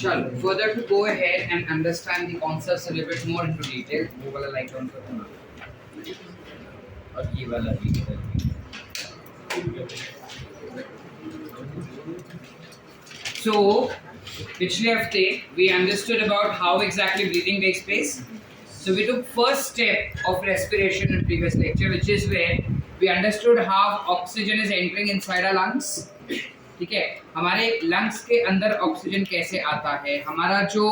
चलो further to go ahead and understand the concepts a little bit more into detail, वो वाला light on करना और ये वाला भी इधर भी. So पिछले हफ्ते we understood about how exactly breathing takes place. So we took first step of respiration in previous lecture, which is where we understood how oxygen is entering inside our lungs. ठीक है, हमारे lungs के अंदर oxygen कैसे आता है, हमारा जो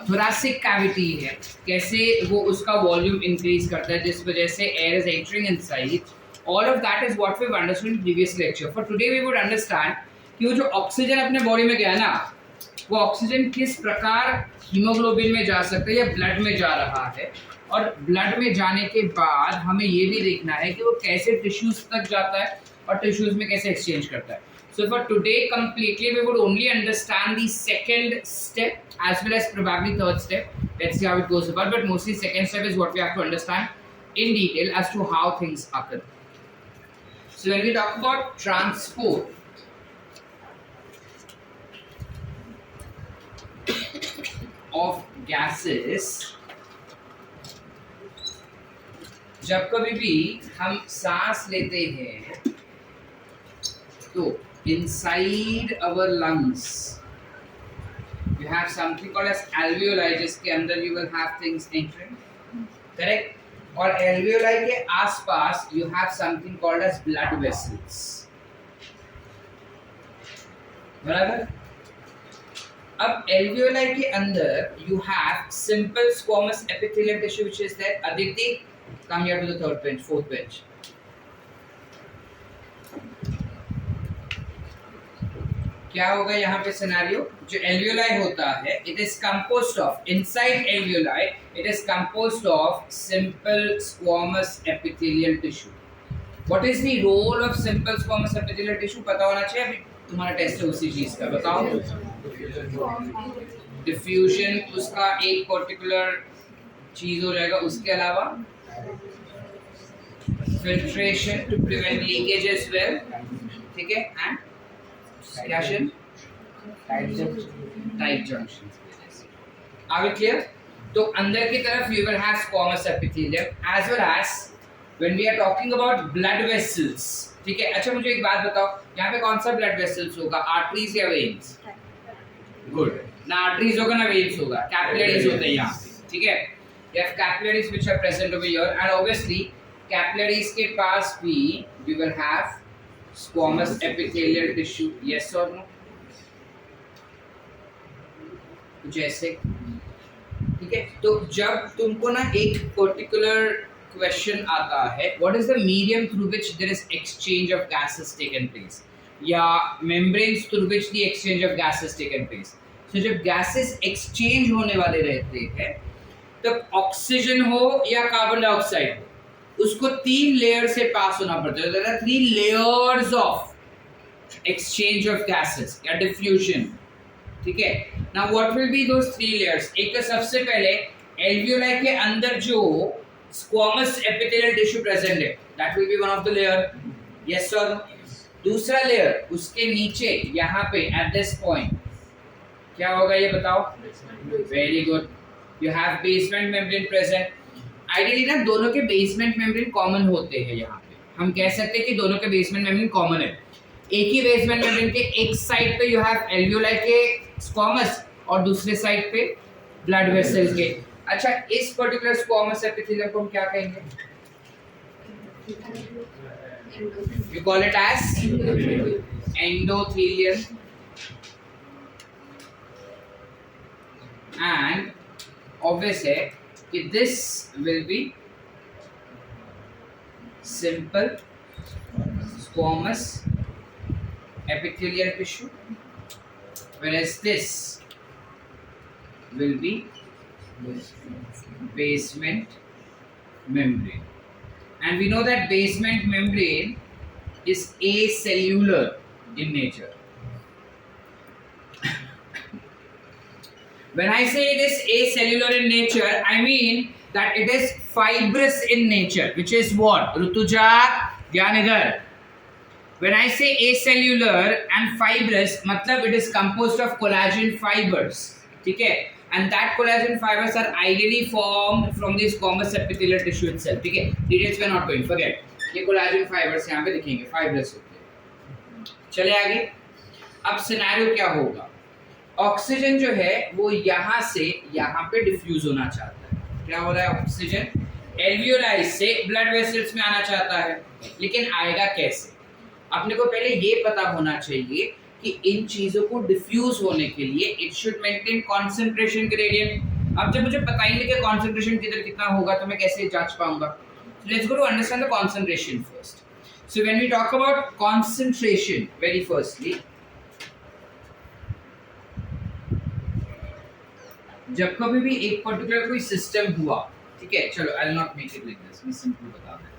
थोरासिक कैविटी है कैसे वो उसका वॉल्यूम इंक्रीज करता है जिस वजह से air is entering inside. All of that is what we have understood in previous lecture. For today we would understand कि वो जो ऑक्सीजन अपने बॉडी में गया ना, वो ऑक्सीजन किस प्रकार हीमोग्लोबिन में जा सकता है या ब्लड में जा रहा है, और ब्लड में जाने के बाद हमें ये भी देखना है कि वो कैसे टिश्यूज तक जाता है और टिश्यूज में कैसे एक्सचेंज करता है. So for today completely we would only understand the second step as well as probably third step. Let's see how it goes about, but mostly second step is what we have to understand in detail as to how things occur. So when we talk about transport of gases, जब कभी भी हम सांस लेते हैं तो inside our lungs you have something called as alveoli, जिसके अंदर you will have things entering, correct? और alveoli के आसपास you have something called as blood vessels, बराबर. अब alveoli के अंदर you have simple squamous epithelial tissue which is there. Aditi, come here to the third bench, fourth bench. क्या होगा यहाँ पे सिनेरियो, जो एल्वियोलाई होता है it is composed of, inside alveoli it is composed of simple squamous epithelial tissue. What is the role of simple squamous epithelial tissue पता होना चाहिए. अभी तुम्हारा टेस्ट है उसी चीज का, बताओ. डिफ्यूजन उसका एक पर्टिकुलर चीज हो जाएगा, उसके अलावा filtration to prevent leakage as well, ठीक है, and Reaction? Tight junctions. Are we clear? तो अंदर की तरफ you will have squamous epithelium as well as when we are talking about blood vessels. ठीक है. अच्छा मुझे एक बात बताओ, यहाँ पे कौन सा blood vessels होगा, arteries या veins? Good. ना arteries होगा ना veins होगा, capillaries होते हैं यहाँ पे. ठीक है. You have capillaries which are present over here and obviously capillaries के पास भी we will have squamous epithelial tissue. Yes or no? कुछ ऐसे, ठीक है. तो जब तुमको ना एक पर्टिकुलर क्वेश्चन आता है, what is the medium through which there is exchange of gases taken place, या membranes through which the exchange of gases taken place. So जब gases exchange होने वाले रहते हैं तब ऑक्सीजन हो या कार्बन डाइऑक्साइड हो, उसको 3 लेयर से पास होना पड़ता है. there are 3 layers of exchange of gases या diffusion, ठीक है. now what will be those 3 layers? एक तो सबसे पहले alveoli के अंदर जो squamous epithelial tissue present है, that will be one of the layer. yes or no? दूसरा लेयर उसके नीचे यहाँ पे at this point क्या होगा ये बताओ. very good. you have basement membrane present. Ideally ना दोनों के बेसमेंट मेम्ब्रेन कॉमन होते हैं. यहाँ पे हम कह सकते हैं कि दोनों के बेसमेंट मेम्ब्रेन कॉमन है. एक ही बेसमेंट मेम्ब्रेन के एक साइड पे यू हैव एल्वियोलाई के स्क्वामस और दूसरे साइड पे ब्लड वेसल्स के. अच्छा, इस पर्टिकुलर स्क्वामस एपिथेलियम को हम क्या कहेंगे? You call it as endothelium. And obvious है कि this will be simple squamous epithelial tissue, whereas this will be basement membrane. And we know that basement membrane is acellular in nature. When I say it is acellular in nature, I mean that it is fibrous in nature, which is what? Rutuja, Gyanidhar. When I say acellular and fibrous, मतलब it is composed of collagen fibers, ठीक है? And that collagen fibers are ideally formed from the squamous epithelial tissue itself, ठीक है? Details we are not going, forget. ये collagen fibers यहाँ पे दिखेंगे, fibrous होते हैं. चले आगे. अब सिनेरियो क्या होगा? ऑक्सीजन जो है वो यहाँ से यहाँ पे डिफ्यूज होना चाहता है. क्या हो रहा है? ऑक्सीजन एल्वियोलाई से ब्लड वेसल्स में आना चाहता है, लेकिन आएगा कैसे? अपने को पहले ये पता होना चाहिए कि इन चीजों को डिफ्यूज होने के लिए it should maintain concentration gradient. अब जब मुझे पता ही नहीं कि कंसंट्रेशन किधर कितना होगा तो मैं कैसे जांच पाऊंगा? Let's go to understand the concentration first. So when we talk about concentration, very firstly जब कभी भी एक पर्टिकुलर कोई सिस्टम हुआ, ठीक है, चलो I will not make it like this, मैं सिंपल बता देता हूं.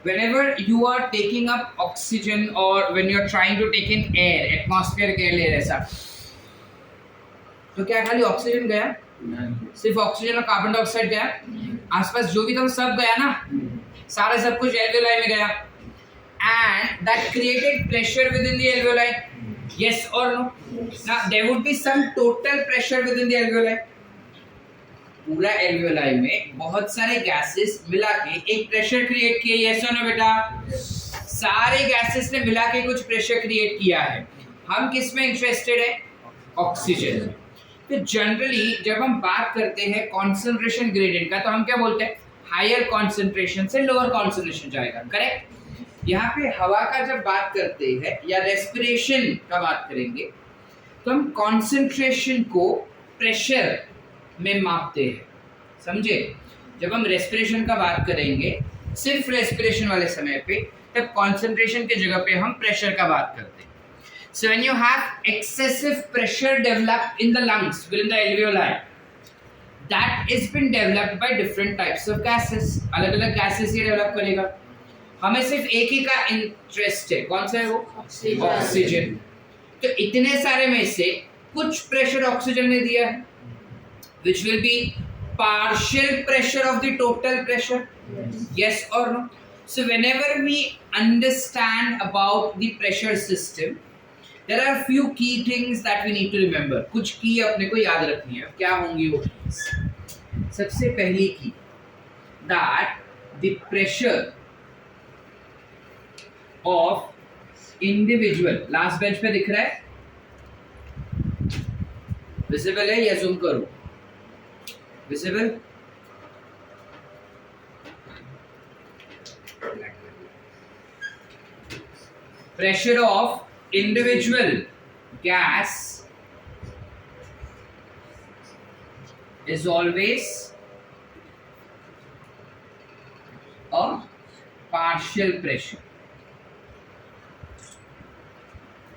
Whenever you are taking up oxygen or when you are trying to take in air, atmospheric air ले ऐसा, तो क्या खाली ऑक्सीजन गया? सिर्फ ऑक्सीजन और कार्बन डाइऑक्साइड गया? आसपास जो भी था सब गया ना, सारा सब कुछ एल्वियोलाई में गया. And that created pressure within the alveoli. Yes or no? Now there would be some total pressure within the alveoli. पूरा एल्वियोलाई में बहुत सारे गैसेस मिला के एक प्रेशर क्रिएट किया. यस और नो बेटा? सारे गैसेस ने मिला के कुछ प्रेशर क्रिएट किया है. हम किस में इंटरेस्टेड है? ऑक्सीजन. तो जनरली जब हम बात करते हैं कॉन्सेंट्रेशन ग्रेडियंट का तो हम क्या बोलते हैं? हायर कॉन्सेंट्रेशन से लोअर कॉन्सेंट्रेशन जाएगा. करेक्ट. यहाँ पे हवा का जब बात करते हैं या रेस्पिरेशन का बात करेंगे तो हम कॉन्सेंट्रेशन को प्रेशर में मापते हैं. समझे? जब हम रेस्पिरेशन का बात करेंगे सिर्फ रेस्पिरेशन वाले समय पे, तब कंसंट्रेशन के जगह पे हम प्रेशर का बात करते हैं. So when you have excessive pressure developed in the lungs within the alveoli, that is been developed by different types of gases. अलग अलग गैसेस ये डेवलप करेगा. हमें सिर्फ एक ही का इंटरेस्ट है. कौन सा है वो? ऑक्सीजन. तो इतने सारे में से कुछ प्रेशर ऑक्सीजन ने दिया है, which will be partial pressure of the total pressure. Yes or no? So whenever we understand about the pressure system, there are few key things that we need to remember. कुछ की अपने को याद रखनी है. क्या होंगी वो? सबसे पहली की, that the pressure of individual, last bench पे दिख रहा है? visible है या zoom करूं? Visible? Pressure of individual gas is always a partial pressure.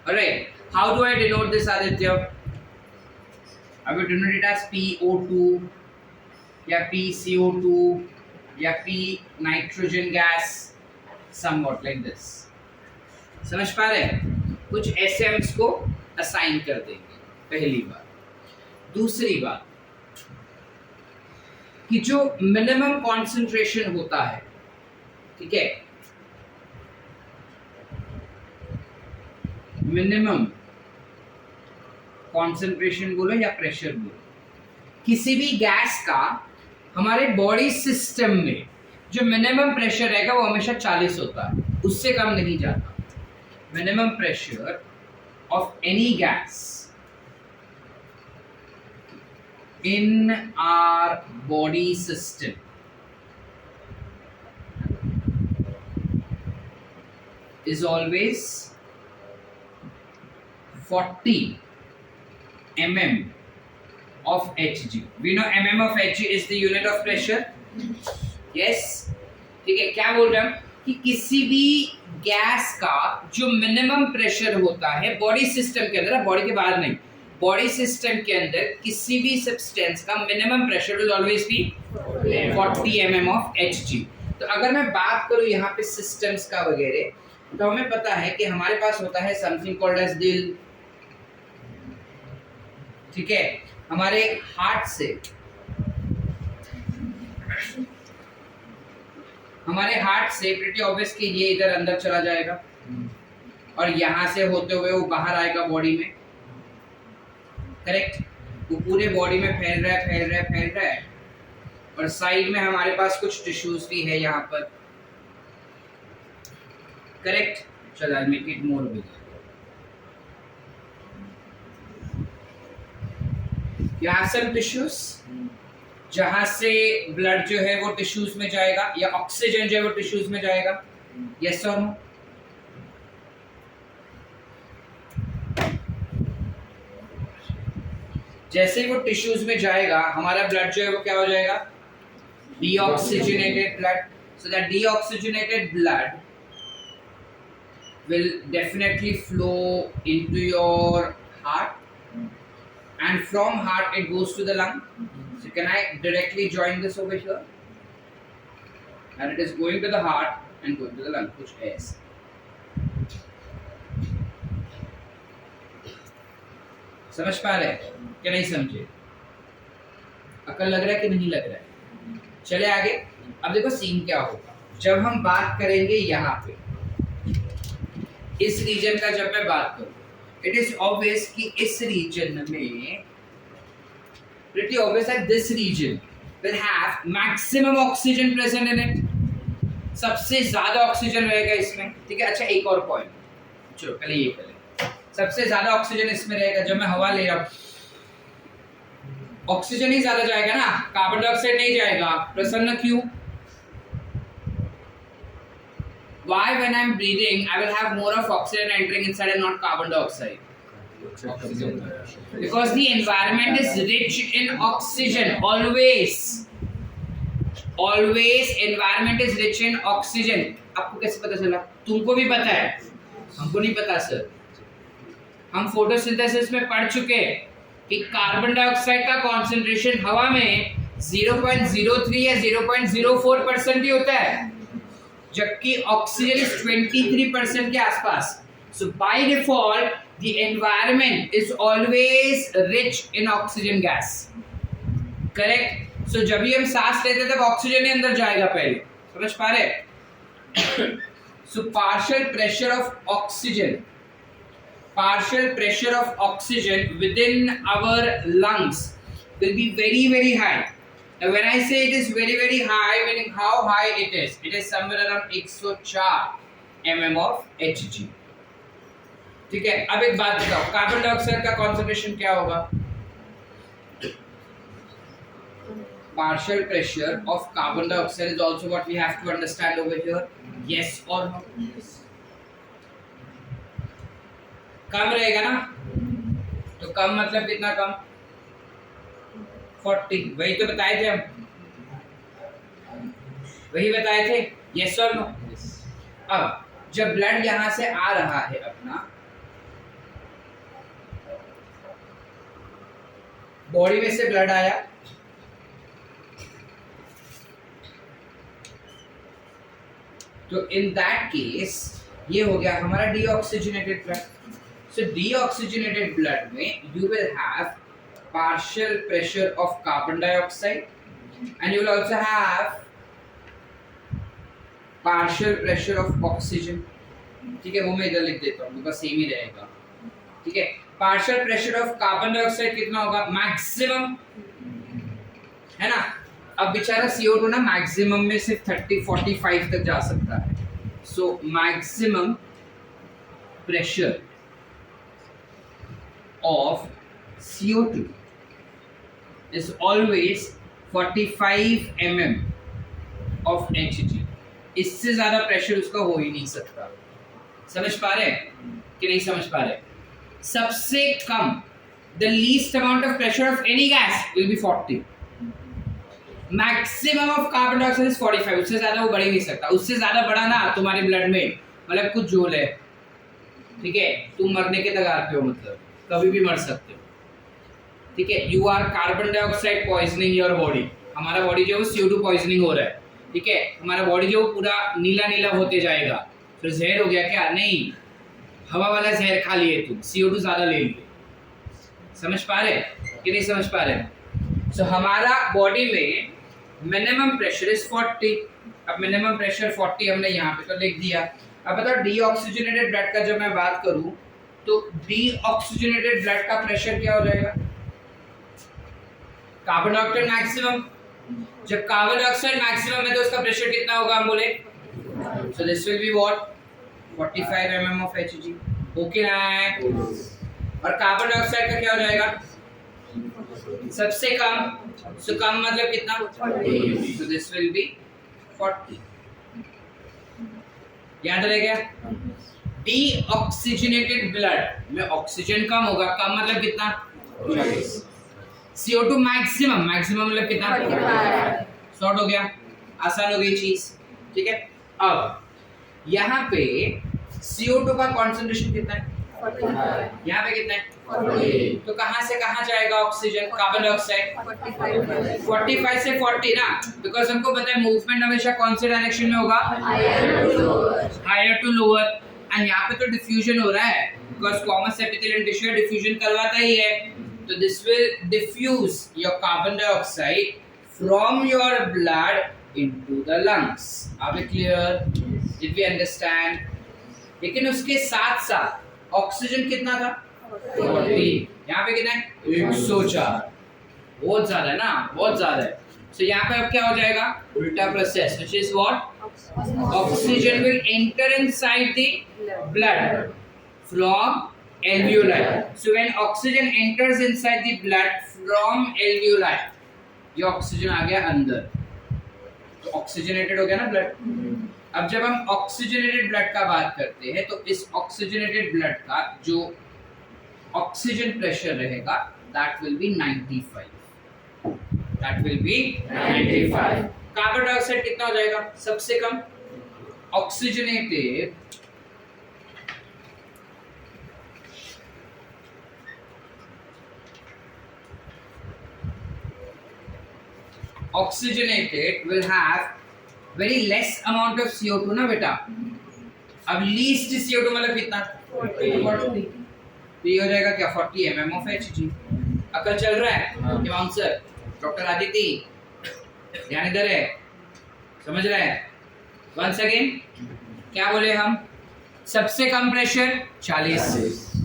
Alright, how do I denote this, Aditya? I will denote it as PO2 या PCO2 या P nitrogen gas, somewhat like this. समझ पा रहे हैं? कुछ ऐसे हम इसको असाइन कर देंगे. पहली बात. दूसरी बात कि जो मिनिमम कॉन्सेंट्रेशन होता है, ठीक है, मिनिमम कॉन्सेंट्रेशन बोलो या प्रेशर बोलो, किसी भी गैस का हमारे बॉडी सिस्टम में जो मिनिमम प्रेशर रहेगा वो हमेशा 40 होता है, उससे कम नहीं जाता. Minimum pressure of any gas in our body system is always 40 mm of Hg. We know mm of Hg is the unit of pressure. Yes, ठीक है. क्या बोल रहे हैं कि किसी भी गैस का जो मिनिमम प्रेशर होता है बॉडी सिस्टम के अंदर, बॉडी के बाहर नहीं, बॉडी सिस्टम के अंदर किसी भी सब्सटेंस का minimum pressure will always be 40 mm of Hg. तो अगर मैं बात करूं यहाँ पे सिस्टम्स का वगैरह, तो हमें पता है कि हमारे पास होता है समथिंग कॉल्ड एज दिल, ठीक है. हमारे हार्ट से हमारे हार्ट से प्रीटी ऑब्वियस कि ये इधर अंदर चला जाएगा और यहाँ से होते हुए वो बाहर आएगा बॉडी में, करेक्ट। वो पूरे बॉडी में फैल रहा है और साइड में हमारे पास कुछ टिश्यूज भी है यहाँ पर, करेक्ट। चलो I make it more big. You have some tissues जहां से ब्लड जो है वो टिश्यूज में जाएगा या ऑक्सीजन जो है वो टिश्यूज में जाएगा, यस और नो? जैसे ही वो टिश्यूज में जाएगा हमारा ब्लड जो है वो क्या हो जाएगा, deoxygenated blood. So that deoxygenated blood will definitely flow into your heart and from heart it goes to the lung. So can I directly join this over here? And it is going to the heart and going to the lung. कुछ ऐसे समझ पा रहे हैं क्या नहीं समझे? अकल लग रहा है कि नहीं लग रहा है? चले आगे। अब देखो सीन क्या होगा जब हम बात करेंगे यहाँ पे इस रीजन का। जब मैं बात करूँ इट इज ऑब्वियस कि इस रीजन में pretty obvious that this region will have maximum oxygen present in it. सबसे ज्यादा ऑक्सीजन रहेगा इसमें, ठीक है। अच्छा एक और पॉइंट, चलो पहले ये करें। सबसे ज्यादा ऑक्सीजन इसमें रहेगा। जब मैं हवा ले रहा हूँ ऑक्सीजन ही ज्यादा जाएगा ना, कार्बन डाइऑक्साइड नहीं जाएगा। प्रसन्न क्यों? Why when I'm breathing I will have more of oxygen entering inside and not carbon dioxide? Because the environment is rich in oxygen. Always environment is rich in oxygen. आपको कैसे पता चला? तुमको भी पता है, हमको नहीं पता सर। हम फोटोसिंथेसिस में पढ़ चुके हैं कि कार्बन डाइऑक्साइड का कॉन्सेंट्रेशन हवा में 0.03 या 0.04% ही होता है, जबकि ऑक्सीजन इज 23% के आसपास। So by default the environment is always rich in oxygen gas, correct? So जब भी हम सांस लेते हैं तब ऑक्सीजन ही अंदर जाएगा पहले, समझ पा रहे? So partial pressure of oxygen within our lungs will be very very high. Now when I say it is very very high, meaning how high it is? It is somewhere around 104 mm of Hg, ठीक है। अब एक बात बताओ, carbon dioxide का concentration क्या होगा? Partial pressure of carbon dioxide is also what we have to understand over here. Yes or no? कम रहेगा ना, तो कम मतलब कितना कम? 40। वही तो बताए थे हम, वही बताए थे। यस और नो? अब जब ब्लड यहां से आ रहा है अपना बॉडी में से ब्लड आया, तो इन दैट केस ये हो गया हमारा डीऑक्सीजनेटेड ब्लड। सो डीऑक्सीजनेटेड ब्लड में you will have partial pressure of carbon dioxide and you will also have partial pressure of oxygen, ठीक है। वो मैं इधर लिख देता हूँ बिकॉज़ सेम ही रहेगा, ठीक है। partial pressure of carbon dioxide कितना होगा? मैक्सिमम, है ना। अब बेचारा CO2 ना मैक्सिमम में सिर्फ 30-45 तक जा सकता है। So maximum pressure of CO2 is always 45 mm of Hg. इससे ज्यादा प्रेशर उसका हो ही नहीं सकता। समझ पा रहे हैं कि नहीं समझ पा रहे? सबसे कम the least amount of pressure of any gas will be 40. Maximum of carbon dioxide is 45. उससे ज्यादा वो बढ़ ही नहीं सकता। उससे ज्यादा बढ़ा ना तुम्हारे ब्लड में मतलब कुछ झोल है, ठीक है। तुम मरने के कगार पे हो, मतलब कभी भी मर सकते हो, ठीक है। You are carbon dioxide poisoning your body. हमारा बॉडी जो है CO2 पॉइजनिंग हो रहा है, ठीक है। हमारा बॉडी जो पूरा नीला नीला होते जाएगा। फिर जहर हो गया क्या? नहीं, हवा वाला जहर खा लिए तुम, CO2 ज्यादा ले लिए। समझ पा रहे कि नहीं समझ पा रहे? सो हमारा बॉडी में मिनिमम प्रेशर इज 40। अब मिनिमम प्रेशर 40 हमने यहाँ पे तो लिख दिया। अब बताओ डीऑक्सीजनेटेड ब्लड का जब मैं बात करूं तो डीऑक्सीजनेटेड ब्लड का प्रेशर क्या हो जाएगा? Carbon dioxide maximum. जब कार्बन डाइऑक्साइड मैक्सिमम है तो उसका प्रेशर कितना होगा हम बोले? So this will be what 45 mm of Hg। Okay ना है? और कार्बन डाइऑक्साइड का क्या हो जाएगा? सबसे कम। सो कम मतलब कितना? 40। So this will be 40। याद रहेगा? डीऑक्सीजनेटेड ब्लड में ऑक्सीजन कम होगा। कम मतलब कितना? 40। CO2 maximum. मैक्सिमम मतलब कितना? 45। हो गया, आसान हो गई चीज। ठीक है, अब यहाँ पे CO2 का कॉन्सेंट्रेशन कितना है? 45। यहाँ पे कितना है? 40। तो कहाँ से कहाँ जाएगा ऑक्सीजन? कार्बन डाइऑक्साइड 45 से 40 ना, बिकॉज हमको पता है मूवमेंट हमेशा कौन से डायरेक्शन में होगा? Higher to lower. एंड यहाँ पे तो डिफ्यूजन हो रहा है because common epithelial tissue diffusion करवाता ही है। तो this will diffuse your carbon dioxide from your blood into the lungs. Are we clear? Did we understand? लेकिन उसके साथ साथ ऑक्सीजन कितना था? 40। यहाँ पे कितना है? 104। बहुत ज्यादा है ना, बहुत ज्यादा है। So यहाँ पे अब क्या हो जाएगा? उल्टा process, which is what? Oxygen will enter inside the blood from alveoli. So when oxygen enters inside the blood from alveoli, ये ऑक्सीजन आ गया अंदर, तो ऑक्सीजनेटेड हो गया ना ब्लड। अब जब हम ऑक्सीजनेटेड ब्लड का बात करते हैं तो इस ऑक्सीजनेटेड ब्लड का जो ऑक्सीजन प्रेशर रहेगा that will be 95. That will be 95. Carbon dioxide कितना हो जाएगा? सबसे कम। Oxygenated will have very less amount of CO2 ना बेटा। अब least CO2 मतलब कितना? 40। तो ये हो जाएगा क्या? 40 mm of Hg। अकल चल रहा है? हिमांशु सर, डॉक्टर आदित्य, ध्यान इधर है, समझ रहे हैं? वंस अगेन क्या बोले हम? सबसे कम प्रेशर 40,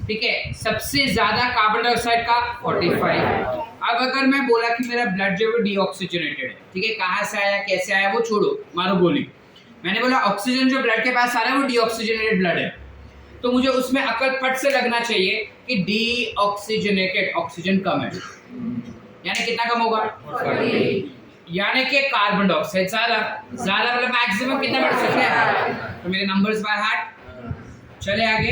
ठीक है, सबसे ज्यादा कार्बन डाइऑक्साइड का 45। अब अगर मैं बोला कि मेरा ब्लड जो है डीऑक्सीजनेटेड है, ठीक है, कहाँ से आया कैसे आया वो छोड़ो, मारो गोली। मैंने बोला ऑक्सीजन जो ब्लड के पास आ रहा है वो डीऑक्सीजनेटेड ब्लड है, तो मुझे उसमें अकल फट से लगना चाहिए कि डीऑक्सीजनेटेड ऑक्सीजन कम है, यानी कितना कम होगा? 40। यानी कि कार्बन डाइऑक्साइड ज्यादा। ज्यादा मतलब मैक्सिमम कितना बढ़ सकता है? तो मेरे नंबर्स बाय हार्ट। चले आगे।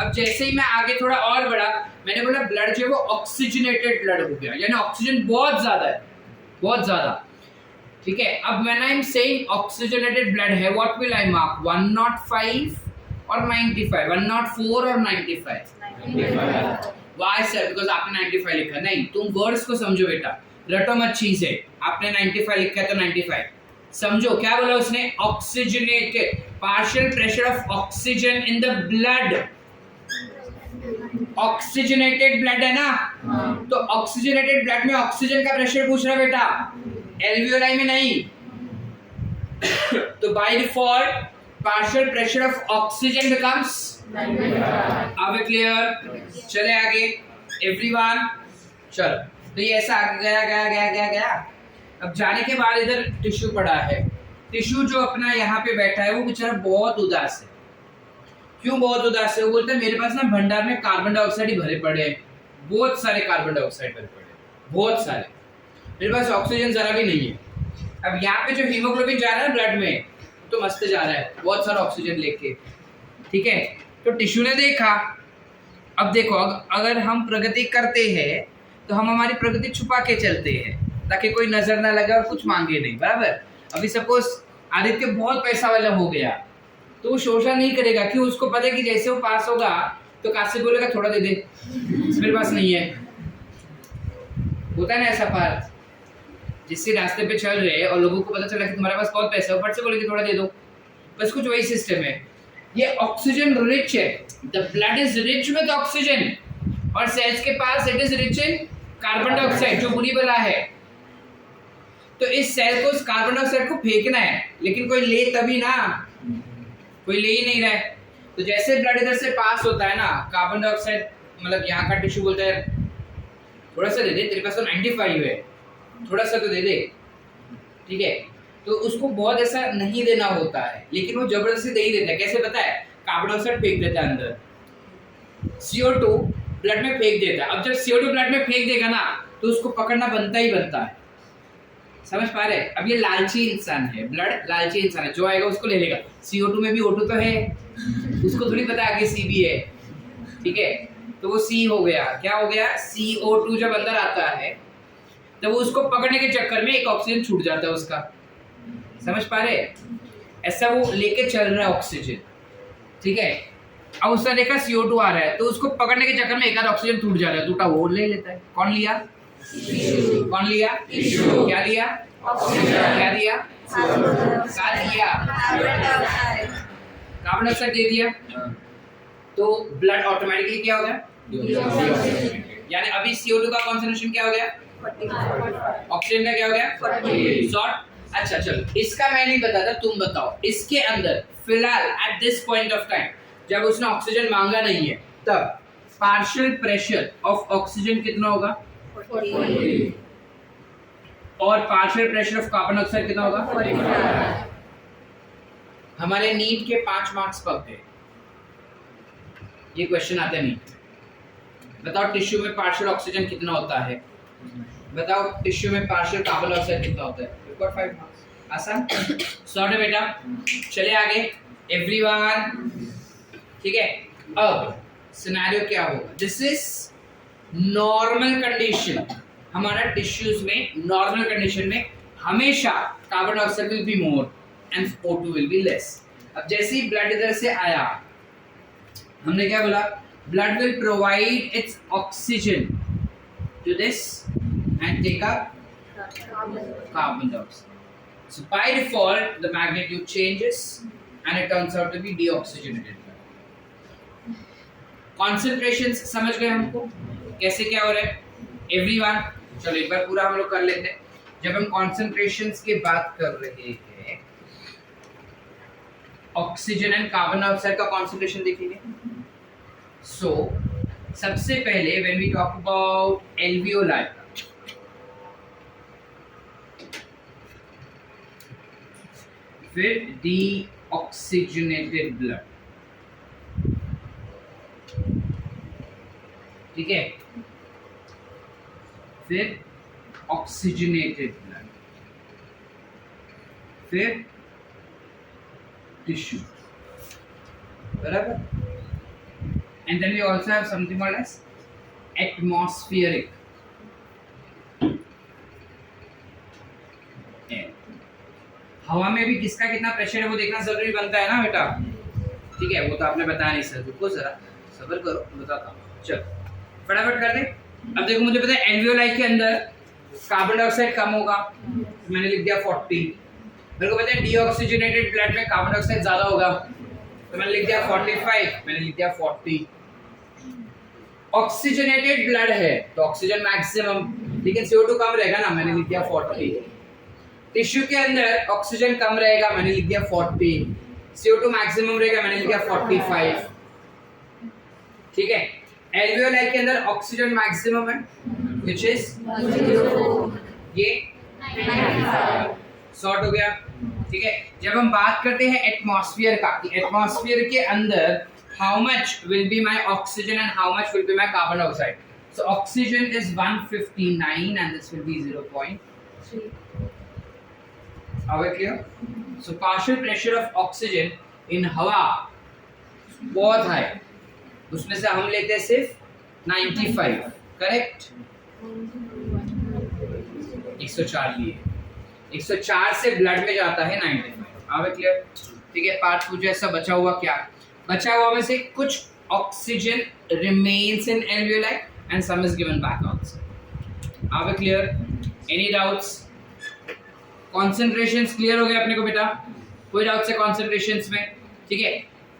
अब जैसे ही मैं आगे थोड़ा और बढ़ा, मैंने बोला ब्लड जो है वो ऑक्सीजनेटेड ब्लड हो गया, यानी ऑक्सीजन बहुत ज्यादा है, बहुत ज्यादा, ठीक है। अब when I am saying oxygenated blood है, व्हाट विल आई मार्क? 105 और 95, 104 और 95? 95। Why sir? बिकॉज़ आपने 95 लिखा। नहीं, तुम वर्ड्स को समझो बेटा, रटो मत चीजें। आपने 95 लिखा है तो 95 समझो। क्या बोला उसने? Oxygenated, partial pressure of oxygen in the blood. Oxygenated blood है ना, तो ऑक्सीजनेटेड ब्लड में ऑक्सीजन का प्रेशर पूछ रहा है बेटा, एल्वियोलाई में नहीं। तो by default partial pressure of oxygen becomes 95। Are we clear? चले आगे एवरीवन। चलो, तो ये ऐसा आगे गया गया गया गया गया। अब जाने के बाद इधर टिश्यू पड़ा है। टिश्यू जो अपना यहाँ पे बैठा है वो बेचारा बहुत उदास है। क्यों बहुत उदास है? वो बोलते हैं मेरे पास ना भंडार में कार्बन डाइऑक्साइड ही भरे पड़े हैं, बहुत सारे कार्बन डाइऑक्साइड भरे पड़े हैं, बहुत सारे, मेरे पास ऑक्सीजन जरा भी नहीं है। अब यहाँ पे जो हीमोग्लोबिन जा रहा है ब्लड में तो मस्त जा रहा है, बहुत सारा ऑक्सीजन लेके, ठीक है। तो टिश्यू ने देखा, अब देखो अगर हम प्रगति करते हैं तो हम हमारी प्रगति छुपा के चलते हैं ताकि कोई नजर ना लगे और कुछ मांगे नहीं, बराबर। अभी सपोज आदित्य बहुत पैसा वाला हो गया तो वो शोषण नहीं करेगा, क्यों? उसको पता है कि जैसे वो पास होगा तो काशिफ बोलेगा थोड़ा दे दे, मेरे पास नहीं है। होता है ना ऐसा पार, जिससे रास्ते पे चल रहे और लोगों को पता चला कि तुम्हारे पास बहुत पैसा है, फट से बोलेगी थोड़ा दे दो, बस कुछ वही सिस्टम है। ये ऑक्सीजन रिच है, the blood is rich with oxygen, और सेल्स के पास it is rich in carbon dioxide जो बुरी बला है। तो इस सेल को, इस कार्बन डाइऑक्साइड को फेंकना है, लेकिन कोई ले तभी ना, कोई ले ही नहीं रहा है। तो जैसे ब्लड इधर से पास होता है ना, कार्बन डाइऑक्साइड मतलब यहाँ का टिश्यू बोलता है थोड़ा सा दे दे, तेरे पास तो 95 है, थोड़ा सा तो दे दे, ठीक है। तो उसको बहुत ऐसा नहीं देना होता है, लेकिन वो जबरदस्ती दे ही देता है। कैसे पता है? कार्बन डाइऑक्साइड फेंक देता है अंदर, CO2 ब्लड में फेंक देता है। अब जब CO2 ब्लड में फेंक देगा ना, तो उसको पकड़ना बनता ही बनता है। समझ पा रहे? अब ये लालची इंसान है, ब्लड लालची इंसान है, जो आएगा उसको ले लेगा। CO2 में भी O2 तो है, उसको थोड़ी पता आगे C भी है, ठीक है। तो वो C हो गया, क्या हो गया? CO2 जब अंदर आता है तो वो उसको पकड़ने के चक्कर में एक ऑक्सीजन छूट जाता है उसका। समझ पा रहे? ऐसा वो लेके चल रहा है ऑक्सीजन, ठीक है। अब उसने देखा CO2 आ रहा है, तो उसको पकड़ने के चक्कर में एक आध ऑक्सीजन टूट जा रहा है, टूटा वो ले लेता है। कौन लिया? कौन लिया? क्या लिया? क्या दिया? क्या दिया? कार्बन डाइऑक्साइड दे दिया। तो ब्लड ऑटोमेटिकली क्या हो गया? यानी अभी CO2 का कॉन्सेंट्रेशन क्या हो गया? ऑक्सीजन का क्या हो गया? शॉर्ट। अच्छा चलो, इसका मैं नहीं बताता, तुम बताओ। इसके अंदर फिलहाल at this point of time जब उसने ऑक्सीजन मांगा नहीं है, तब पार्शियल प्रेशर ऑफ ऑक्सीजन कितना होगा? 40। और partial pressure of carbon dioxide कितना होगा? 45। हमारे नीट के 5 मार्क्स पक गए। ये क्वेश्चन आता है नीट। बताओ टिश्यू में पार्शियल ऑक्सीजन कितना होता है? बताओ टिश्यू में पार्शियल कार्बन डाइऑक्साइड कितना होता है? 5 मार्क्स। आसान सॉर्ट है बेटा। चले आगे एवरीवन, ठीक है। अब सिनेरियो क्या होगा? This is normal condition. हमारा टिश्यूज में नॉर्मल कंडीशन में हमेशा carbon dioxide will be more and O2 will be less. अब जैसे ही ब्लड इधर से आया, हमने क्या बोला? Blood will provide its oxygen to this and take up carbon dioxide. So by default, the magnitude changes and it turns out to be deoxygenated. Concentrations समझ गए हमको कैसे क्या हो रहा है? Everyone, चलो एक बार पूरा हम लोग कर लेते हैं। जब हम concentrations की बात कर रहे हैं, ऑक्सीजन एंड कार्बन डाइऑक्साइड का concentration देखेंगे। So सबसे पहले when we talk about alveoli, फिर डीऑक्सीजनेटेड ब्लड, ठीक है। फिर ऑक्सीजनेटेड ब्लड, फिर टिश्यू, बराबर। And then we also have something called as atmospheric air. हवा में भी किसका कितना प्रेशर है वो देखना जरूरी बनता है ना बेटा, ठीक है। वो तो आपने बताया नहीं सर, रुको जरा सब्र करो, बताता हूँ। चल फटाफट कर दे। अब देखो, मुझे पता है एल्वियोलाई के अंदर कार्बन डाइऑक्साइड कम होगा, मैंने लिख दिया 40। मेरे को पता है डीऑक्सीजनेटेड ब्लड में कार्बन डाइऑक्साइड ज्यादा होगा, तो मैंने लिख दिया 45, मैंने लिख दिया 40। ऑक्सीजनेटेड ब्लड है तो ऑक्सीजन मैक्सिमम, लेकिन CO2 कम रहेगा ना, मैंने लिख दिया 40। टिश्यू के अंदर ऑक्सीजन कम रहेगा, मैंने लिख दिया 40। CO2 मैक्सिमम रहेगा, मैंने लिख दिया 45, ठीक है। एल्वियोलाई के अंदर ऑक्सीजन मैक्सिमम है व्हिच इज ये 95। शॉर्ट हो गया, ठीक है। जब हम बात करते हैं एटमॉस्फेयर का, कि एटमॉस्फेयर के अंदर how much will be my oxygen and how much will be my carbon dioxide. So oxygen is 159 and this will be 0.3। Are we clear? So partial pressure of oxygen in हवा बहुत high, उसमें से हम लेते हैं सिर्फ 95, correct. 104 लिए, 104 से ब्लड में जाता है 95। Are we clear? ठीक है। पार्ट 2 जैसा बचा हुआ, क्या बचा हुआ में से कुछ oxygen remains in alveoli and some is given back outside. Are we clear? Any doubts? Concentrations clear हो गए अपने को बेटा? कोई डाउट से कॉन्सेंट्रेशंस में? ठीक है।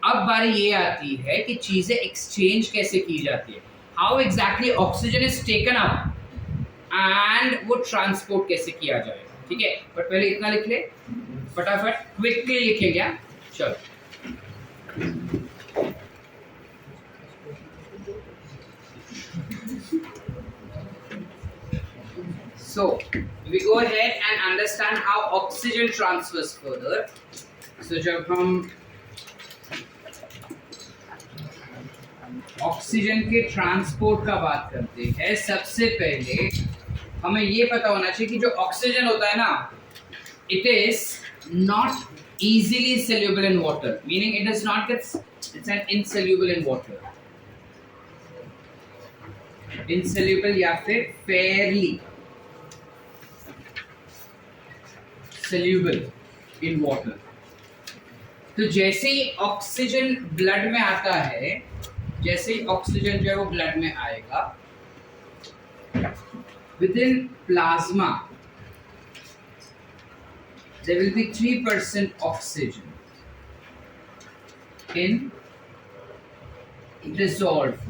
अब बारी ये आती है कि चीजें एक्सचेंज कैसे की जाती है, how exactly oxygen is taken up and वो ट्रांसपोर्ट कैसे किया जाएगा, ठीक है, बट पहले इतना लिख ले फटाफट, क्विकली लिखे क्या, चलो। So we go ahead and understand how oxygen transfers further. So जब हम ऑक्सीजन के ट्रांसपोर्ट का बात करते हैं, सबसे पहले हमें ये पता होना चाहिए कि जो ऑक्सीजन होता है ना, it is not easily soluble in water, meaning it does not get, it's an insoluble in water, insoluble या फिर fairly soluble in water। तो जैसे ही ऑक्सीजन ब्लड में आता है, जैसे ही ऑक्सीजन जो है वो ब्लड में आएगा, with in plasma there will be 3% oxygen in dissolved।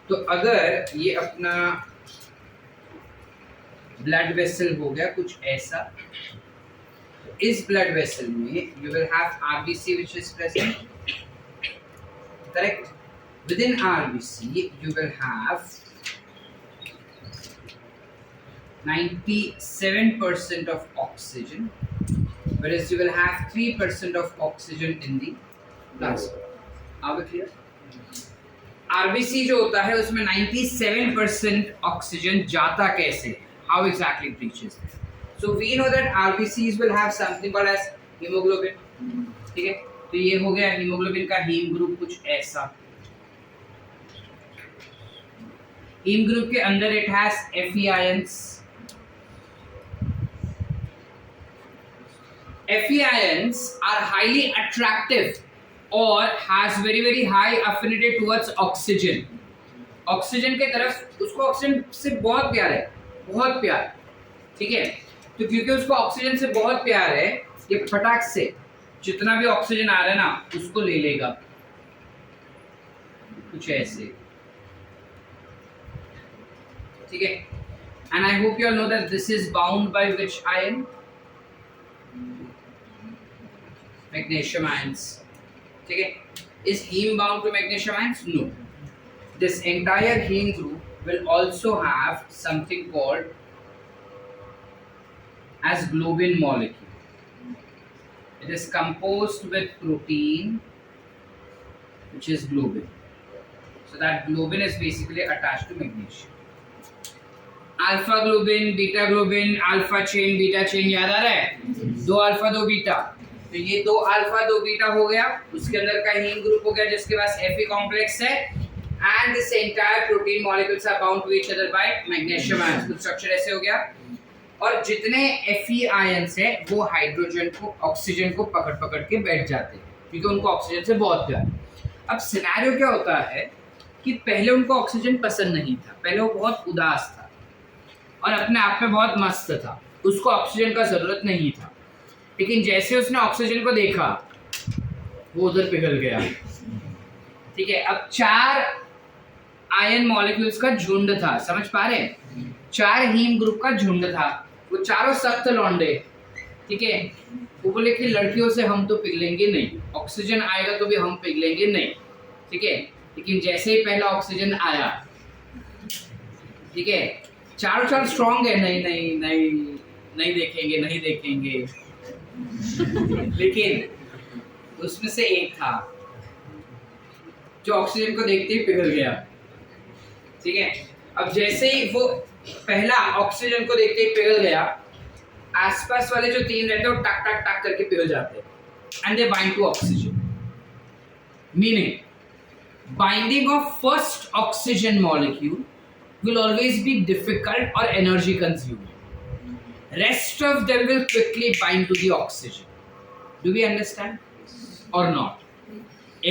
तो अगर ये अपना ब्लड वेसल हो गया कुछ ऐसा, तो इस ब्लड वेसल में you will have RBC which is present, correct. With in RBC you will have 97% of oxygen, whereas you will have 3% of oxygen in the plasma। Are we clear? RBC जो होता है उसमें 97% oxygen जाता कैसे, how exactly it reaches there? So we know that RBCs will have something called as hemoglobin, ठीक है। तो ये हो गया हीमोग्लोबिन का हीम ग्रुप कुछ ऐसा। हीम ग्रुप के अंदर it has Fe ions। Fe ions are highly attractive or has very high affinity towards oxygen। Oxygen के तरफ उसको ऑक्सीजन से बहुत प्यार है, बहुत प्यार, ठीक है। तो क्योंकि उसको ऑक्सीजन से बहुत प्यार है, ये फटाक से जितना भी ऑक्सीजन आ रहा है ना उसको ले लेगा, कुछ ऐसे, ठीक है। And I hope you all know that this is bound by which ion, magnesium ions, ठीक है। Is heme bound to magnesium ions? No. This entire heme group will also have something called as globin molecule। It is composed with protein which is globin, so that globin is basically attached to magnesium। alpha globin, beta globin, alpha chain, beta chain, याद आ रहा है, 2 alpha 2 beta. तो ये 2 alpha 2 beta हो गया, उसके अंदर का हीम ग्रुप हो गया जिसके पास Fe कॉम्प्लेक्स है, and this entire protein molecules are bound to each other by magnesium ions. तो स्ट्रक्चर ऐसे हो गया, और जितने Fe आयंस है वो हाइड्रोजन को, ऑक्सीजन को पकड़ के बैठ जाते हैं क्योंकि उनको ऑक्सीजन से बहुत प्यार है। अब सिनेरियो क्या होता है कि पहले उनको ऑक्सीजन पसंद नहीं था, पहले वो बहुत उदास था और अपने आप में बहुत मस्त था, उसको ऑक्सीजन का जरूरत नहीं था, लेकिन जैसे उसने ऑक्सीजन को देखा वो उधर पिघल गया, ठीक है। अब 4 आयन मॉलिक्यूल्स का झुंड था, समझ पा रहे हैं, 4 हीम ग्रुप का झुंड था, वो चारों सख्त लौंडे, ठीक है। वो बोले कि लड़कियों से हम तो पिघलेंगे नहीं, ऑक्सीजन आएगा तो भी हम पिघलेंगे नहीं, ठीक है। लेकिन जैसे ही पहला ऑक्सीजन आया, ठीक है, चारों स्ट्रॉन्ग है, नहीं नहीं नहीं नहीं देखेंगे, नहीं देखेंगे, लेकिन उसमें से एक था जो ऑक्सीजन को देखते ही पिघल गया, ठीक है। अब जैसे ही वो पहला ऑक्सीजन को देखते ही पिघल गया, आसपास वाले जो 3 रहते हैं वो टक टक टक करके पिघल जाते हैं, and they bind to oxygen. Meaning binding of first oxygen molecule will always be difficult or energy consuming. Rest of them will quickly bind to the oxygen. Do we understand or not?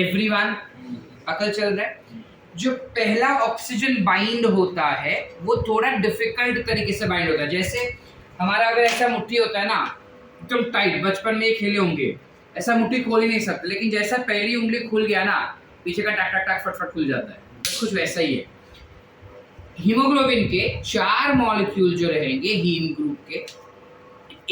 Everyone, अकल चल रहा है? जो पहला oxygen bind होता है वो थोड़ा डिफिकल्ट तरीके से बाइंड होता है। जैसे हमारा अगर ऐसा मुट्ठी होता है ना, एकदम टाइट, बचपन में खेले होंगे, ऐसा मुट्ठी खोल ही नहीं सकते, लेकिन जैसा पहली उंगली खुल गया ना, पीछे का टक टक टक फटफट खुल जाता है, कुछ वैसा ही है। हीमोग्लोबिन के 4 मॉलिक्यूल जो रहेंगे हीम ग्रुप के,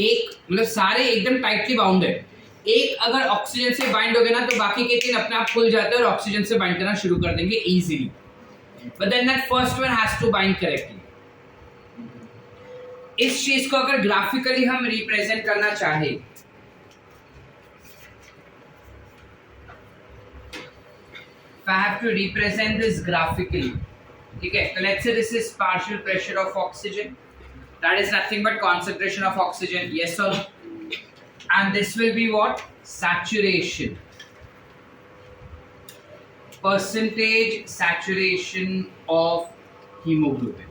एक मतलब सारे एकदम टाइटली बाउंडेड, एक अगर ऑक्सीजन से बाइंड हो गया ना तो बाकी के 3 अपने आप खुल जाते हैं और ऑक्सीजन से बाइंड करना शुरू कर देंगे easily, but then that first one has to bind correctly. इस चीज को अगर ग्राफिकली हम रिप्रेजेंट करना चाहे, if I have to represent this graphically, ठीक है, तो let's say this is partial pressure of oxygen, that is nothing but concentration of oxygen, yes or no, and this will be what? Saturation, percentage saturation of hemoglobin,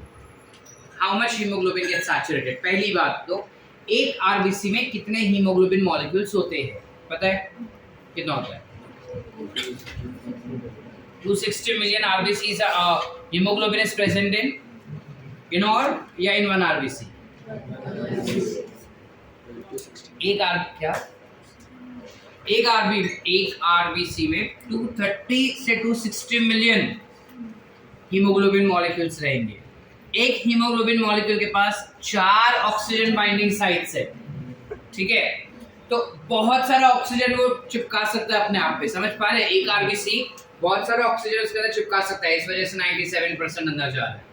how much hemoglobin gets saturated। पहली बात तो एक RBC में कितने haemoglobin molecules होते हैं पता है कितना होता है? 260 million RBCs hemoglobin is present in all या in one RBC? एक RBC में 230 से 260 मिलियन हीमोग्लोबिन मॉलिक्यूल्स रहेंगे। एक हीमोग्लोबिन मॉलिक्यूल के पास 4 ऑक्सीजन बाइंडिंग साइट्स है, ठीक है, तो बहुत सारा ऑक्सीजन वो चिपका सकता है अपने आप पे, समझ पा रहे हैं? एक आरबीसी बहुत सारा ऑक्सीजन उसके अंदर चिपका सकता है, इस वजह से 97% अंदर जा रहा है।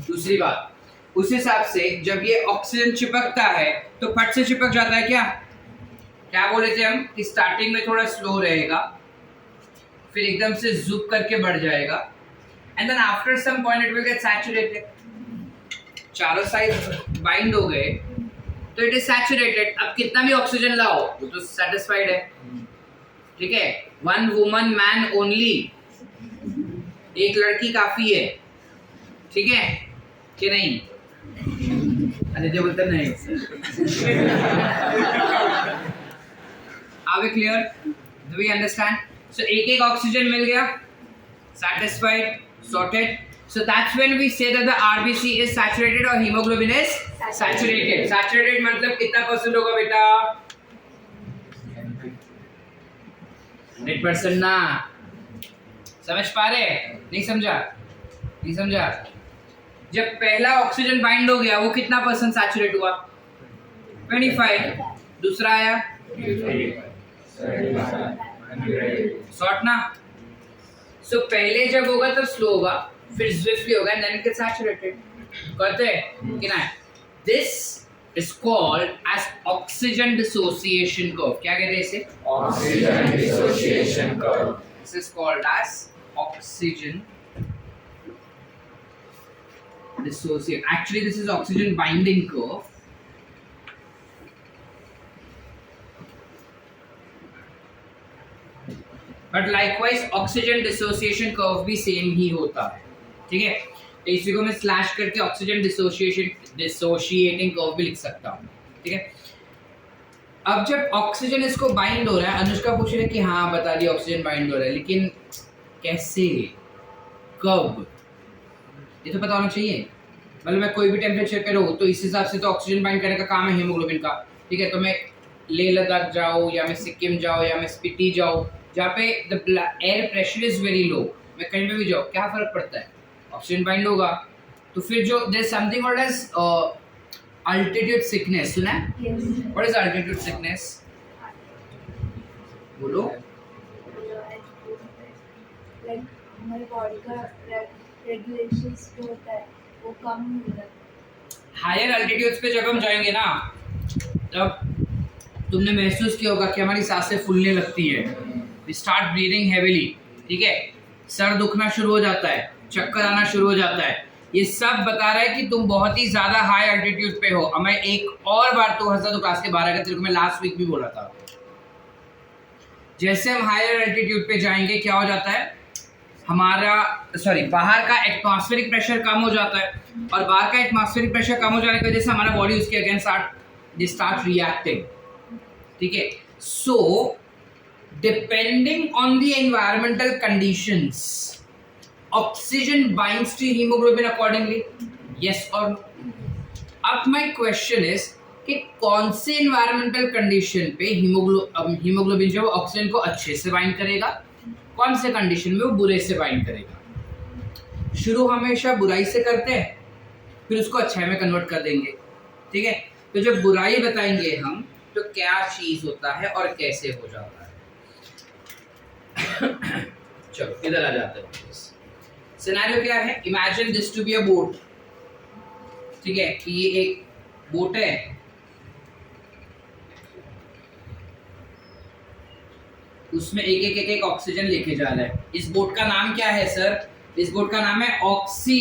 दूसरी बात, उस हिसाब से जब ये ऑक्सीजन चिपकता है तो फट से चिपक जाता है क्या बोले थे हम कि स्टार्टिंग में थोड़ा स्लो रहेगा, फिर एकदम से ज़ूप करके बढ़ जाएगा, and then after some point it will get saturated. चारों साइड बाइंड हो गए तो इट इज सैचुरेटेड। अब कितना भी ऑक्सीजन लाओ वो तो सेटिस्फाइड है, ठीक है। वन वुमन मैन ओनली, एक लड़की काफी है, ठीक है कि नहीं? आदित्य बोलते नहीं। Are we clear? Do we understand? So एक ऑक्सीजन मिल गया, satisfied, sorted. So that's when we say that the RBC is saturated or hemoglobin is saturated. Saturated मतलब कितना परसेंट होगा बेटा? 100% ना, समझ पा रहे? नहीं समझा? जब पहला ऑक्सीजन बाइंड हो गया वो कितना परसेंट सैचुरेट हुआ? 25। दूसरा आया शॉर्ट ना। सो पहले जब होगा तो स्लो होगा, फिर स्विफ्टली होगा, and then it gets saturated. कहते हैं कि ना, this is called as oxygen dissociation curve। क्या कहते हैं इसे? Oxygen dissociation curve। This is called as oxygen dissociation। Actually, this is oxygen binding curve। But likewise, oxygen dissociation curve भी same ही होता है, ठीक है। तो इसी को मैं स्लैश करके ऑक्सीजन डिसोशिएटिंग कर्व भी लिख सकता हूँ, ठीक है। अब जब ऑक्सीजन इसको बाइंड हो रहा है, अनुष्का पूछ रही है कि हाँ बता दिया ऑक्सीजन बाइंड हो रहा है, लेकिन कैसे, कब, ये तो पता होना चाहिए। मतलब मैं कोई भी टेम्परेचर पे रहूँ तो इस हिसाब से तो ऑक्सीजन बाइंड करने का काम है हीमोग्लोबिन का, ठीक है। तो मैं लेह लद्दाख जाऊँ या मैं सिक्किम जाऊँ या मैं स्पीति जाऊँ जहाँ पे the air pressure is very low, मैं कहीं पे भी जाऊँ, क्या फर्क पड़ता है? ऑक्सीजन बाइंड होगा। तो फिर जो there is something called as altitude sickness, सुना है? What is altitude sickness? बोलो। लाइक हमारे बॉडी का रेगुलेशंस जो होता है वो कम हो जाता है। हायर अल्टीट्यूड्स पे जब हम जाएंगे ना, तब तुमने महसूस किया होगा कि हमारी सांसें फूलने लगती है, वी स्टार्ट ब्रीदिंग हेवीली, ठीक है, सर दुखना शुरू हो जाता है, चक्कर आना शुरू हो जाता है। ये सब बता रहा है कि तुम बहुत ही ज़्यादा हाई अल्टीट्यूड पे हो। अब मैं एक और बार तो हंसा तो क्लास के 12 का, तेरे को मैं लास्ट वीक भी बोला था, जैसे हम हायर अल्टीट्यूड पे जाएंगे क्या हो जाता है, हमारा बाहर का एटमॉस्फेरिक प्रेशर कम हो जाता है, और बाहर का एटमॉस्फेरिक प्रेशर कम हो जाने की वजह से हमारा बॉडी उसके अगेंस्ट स्टार्ट रिएक्टिंग, ठीक है। So depending on the environmental conditions, oxygen binds to hemoglobin accordingly, yes or no? अब my question is कि कौन से environmental condition पे हीमोग्लोबिन जो ऑक्सीजन को अच्छे से बाइंड करेगा, कौन से कंडीशन में वो बुरे से बाइंड करेगा। शुरू हमेशा बुराई से करते हैं, फिर उसको अच्छाई में कन्वर्ट कर देंगे। ठीक है, तो जब बुराई बताएंगे हम तो क्या चीज होता है और कैसे हो जाता है। चलो इधर आ जाते हैं। सिनेरियो क्या है, imagine this to be a boat. ठीक है, कि ये एक बोट है, उसमें एक ऑक्सीजन लेके जा रहा है। इस बोट का नाम क्या है सर? इस बोट का नाम है ऑक्सी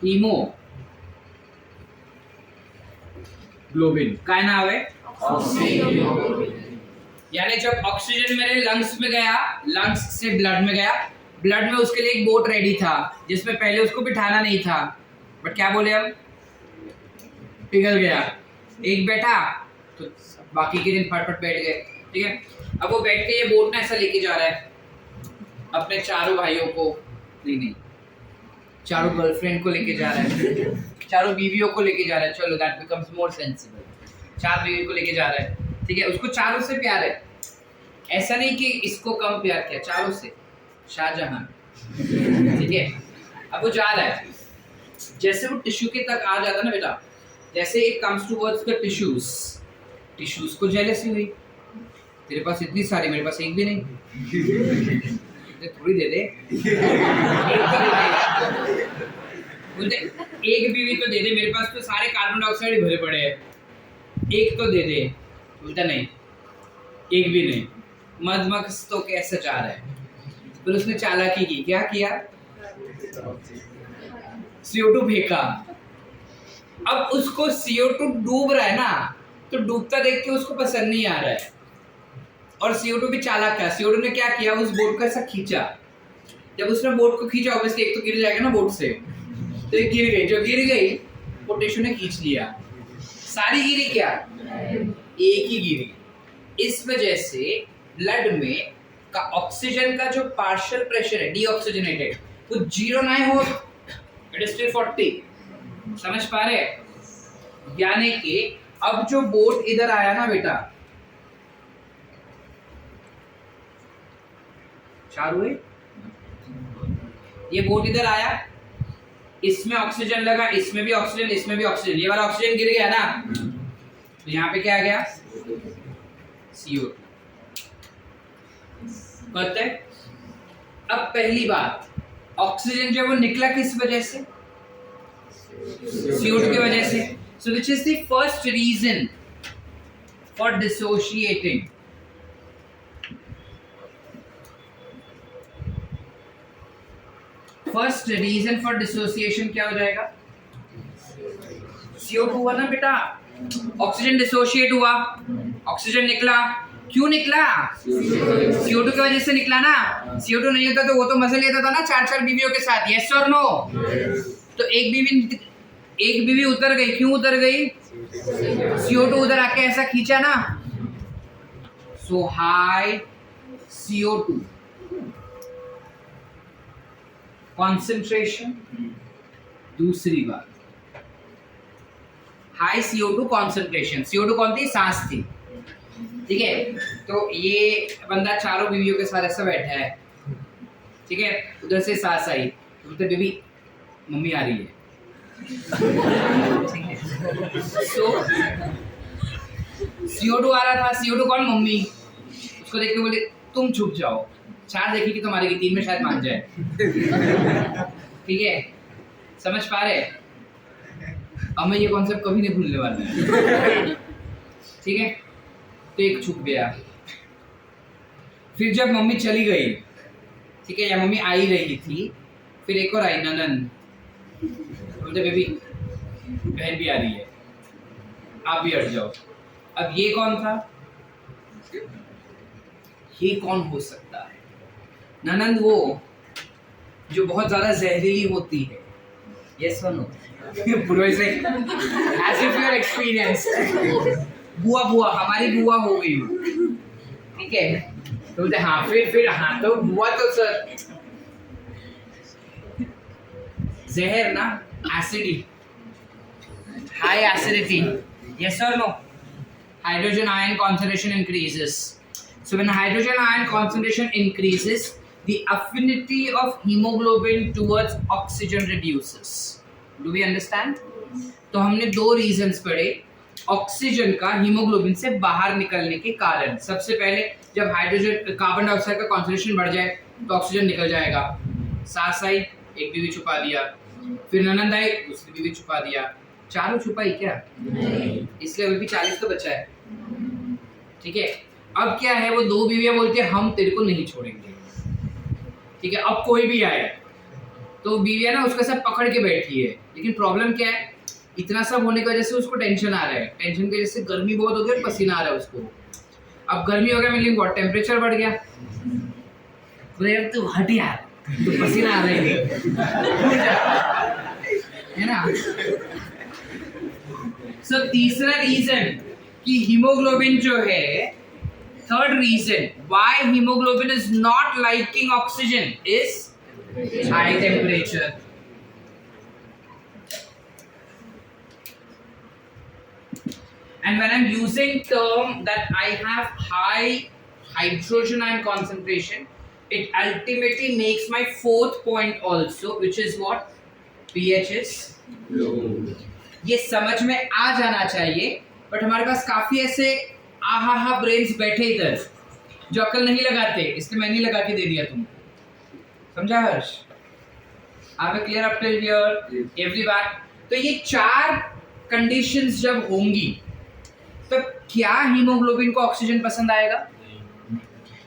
हीमोग्लोबिन। क्या नाम है? यानी जब ऑक्सीजन मेरे लंग्स में गया, लंग्स से ब्लड में गया, ब्लड में उसके लिए एक बोट रेडी था जिसमें पहले उसको बिठाना नहीं था, बट क्या बोले हम, पिघल गया। एक बैठा तो बाकी के दिन फटफट बैठ गए। ठीक है, अब वो बैठ के ये बोट ना ऐसा लेके जा रहा है अपने चारों भाइयों को, नहीं चारों गर्लफ्रेंड को लेके जा रहा है, चारों बीवियों को लेके जा रहा है। चलो दैट बिकम्स मोर सेंसिबल। 4 बीवी को लेके जा रहा है। ठीक है, उसको चारों से प्यार है, ऐसा नहीं कि इसको कम प्यार किया, चारों से शाहजहां। ठीक है, अब वो जा रहा है, जैसे वो टिश्यू के तक आ जाता ना बेटा, जैसे it comes towards the tissues को जेलसी हुई, तेरे पास इतनी सारी, मेरे पास एक भी नहीं, थोड़ी दे दे, बोलते एक बीवी तो दे दे, मेरे पास तो सारे कार्बन डाइऑक्साइड भरे पड़े हैं, एक तो दे दे। बोलता नहीं, एक भी नहीं। मधुमक्खी तो कैसे चाह रहा है, फिर उसने चालाकी की, क्या किया, CO2 फेंका। अब उसको CO2 डूब रहा है ना, तो डूबता देख के उसको पसंद नहीं आ रहा है, और CO2 भी चालाक था। CO2 ने क्या किया, उस बोट को ऐसा खींचा। जब उसने बोट को खींचा, ऑब्वियसली एक तो गिर जाएगा ना बोट से, तो ये गिर गई। जो गिर गई वो टिश्यू ने खींच लिया, सारी गिरी क्या, एक ही गिरी। इस वजह से ब्लड में का ऑक्सीजन का जो पार्शियल प्रेशर है, डीऑक्सीजनेटेड, वो 0 नहीं हो, इट इज स्टिल 40। समझ पा रहे? यानी कि अब जो बोट इधर आया ना बेटा, 4 हुए, ये बोट इधर आया, इसमें ऑक्सीजन लगा, इसमें भी ऑक्सीजन, इसमें भी ऑक्सीजन, ये वाला ऑक्सीजन गिर गया ना, तो यहाँ पे क्या आ गया, CO2। पता है? अब पहली बात, ऑक्सीजन जब वो निकला किस वजह से, CO2 की वजह से। So which is the first reason for dissociating? First reason for dissociation क्या हो जाएगा, CO2 हुआ ना बेटा, ऑक्सीजन डिसोशिएट हुआ, ऑक्सीजन निकला, क्यों निकला, CO2 की वजह से निकला ना। CO2 नहीं होता तो वो तो मजे लेता था ना 4 बीवियों के साथ, यस और नो। तो एक बीवी उतर गई, क्यों उतर गई, CO2 उधर आके ऐसा खींचा ना, सो हाई CO2 कॉन्सेंट्रेशन। दूसरी बात, हाई CO2 कॉन्सेंट्रेशन। CO2 कौन थी, सांस थी। ठीक है, तो ये बंदा 4 बीवियों के साथ ऐसा बैठा है, ठीक है, उधर से सांस आई, तो बेबी मम्मी आ रही है। So, CO2 आ रहा था, CO2 कौन, मम्मी। उसको देख के बोले तुम छुप जाओ, 4 देखेगी तो मारेगी, 3 में शायद मान जाए। ठीक है, समझ पा रहे? अब मैं ये कॉन्सेप्ट कभी नहीं भूलने वाला है। ठीक है, तो एक छुप गया। फिर जब मम्मी चली गई, ठीक है, या मम्मी आ ही रही थी, फिर एक और आई, ननन, बोलते बेबी बहन भी आ रही है, आप भी हट जाओ। अब ये कौन था, ये कौन हो सकता है, ननंद वो जो बहुत ज्यादा जहरीली होती है, यस और नो, पूरा ऐसे as if you are experience. बुआ हमारी बुआ हो गई, ठीक है, तो बोलते हाँ, फिर हाँ, तो बुआ तो सर जहर ना, ACD, high acidity, yes or no, hydrogen ion concentration increases. So when hydrogen ion concentration increases, the affinity of hemoglobin towards oxygen reduces. Do we understand? तो हमने दो रीजंस पढ़े ऑक्सीजन का हीमोग्लोबिन से बाहर निकलने के कारण। सबसे पहले जब हाइड्रोजन कार्बन डाइऑक्साइड का कॉन्सेंट्रेशन बढ़ जाए तो ऑक्सीजन निकल जाएगा, साथ आई एक बीवी छुपा दिया, फिर ननंद आई दूसरी बीवी छुपा दिया, चारों छुपाई क्या? नहीं। इसलिए अभी भी 40 तो बचा है। ठीक है, अब क्या है, वो दो बीवियां बोलती है हम तेरे को नहीं छोड़ेंगे। ठीक है, अब कोई भी आए तो बीवियां ना उसका सब पकड़ के बैठी है, लेकिन प्रॉब्लम क्या है, इतना सब होने की वजह से उसको टेंशन आ रहा है, टेंशन की वजह से गर्मी बहुत हो गई और पसीना आ रहा है उसको। अब गर्मी हो गया मीनिंग बहुत टेम्परेचर बढ़ गया, बोले यार तू हट यार, तो पसीना आ रहा है ना। सो तीसरा रीजन कि हीमोग्लोबिन जो है, third reason why haemoglobin is not liking oxygen is high temperature. And when I'm using term that I have high hydrogen ion concentration, it ultimately makes my fourth point also, which is what? pH is low. ये समझ में आ जाना चाहिए, but हमारे पास काफी ऐसे आहा brains बैठे इधर जो अकल नहीं लगाते, इसलिए मैं नहीं लगा के दे दिया तुम। समझा हर्ष? Are we clear up till here? Everyone? तो ये चार कंडीशंस जब होंगी तो क्या हीमोग्लोबिन को ऑक्सीजन पसंद आएगा?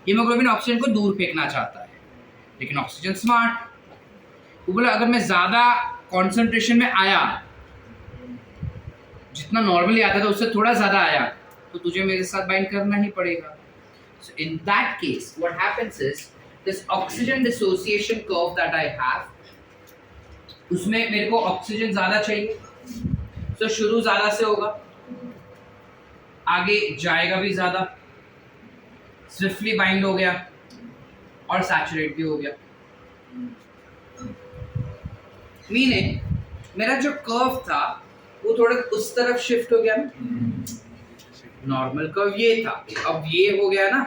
हीमोग्लोबिन ऑक्सीजन को दूर फेंकना चाहता है, लेकिन ऑक्सीजन स्मार्ट, वो बोला अगर मैं ज्यादा कंसंट्रेशन में आया, जितना नॉर्मली आता था उससे थोड़ा ज्यादा आया, तो तुझे मेरे साथ बाइंड करना ही पड़ेगा। So in that case what happens is this oxygen dissociation curve that I have, उसमें मेरे को ऑक्सीजन ज्यादा चाहिए, तो शुरू ज्यादा से होगा, आगे जाएगा भी ज्यादा, स्विफ्टली बाइंड हो गया और सैचुरेट भी हो गया। मीनिंग मेरा जो कर्व था वो थोड़ा उस तरफ शिफ्ट हो गया। नॉर्मल कर्व ये था, अब ये हो गया ना,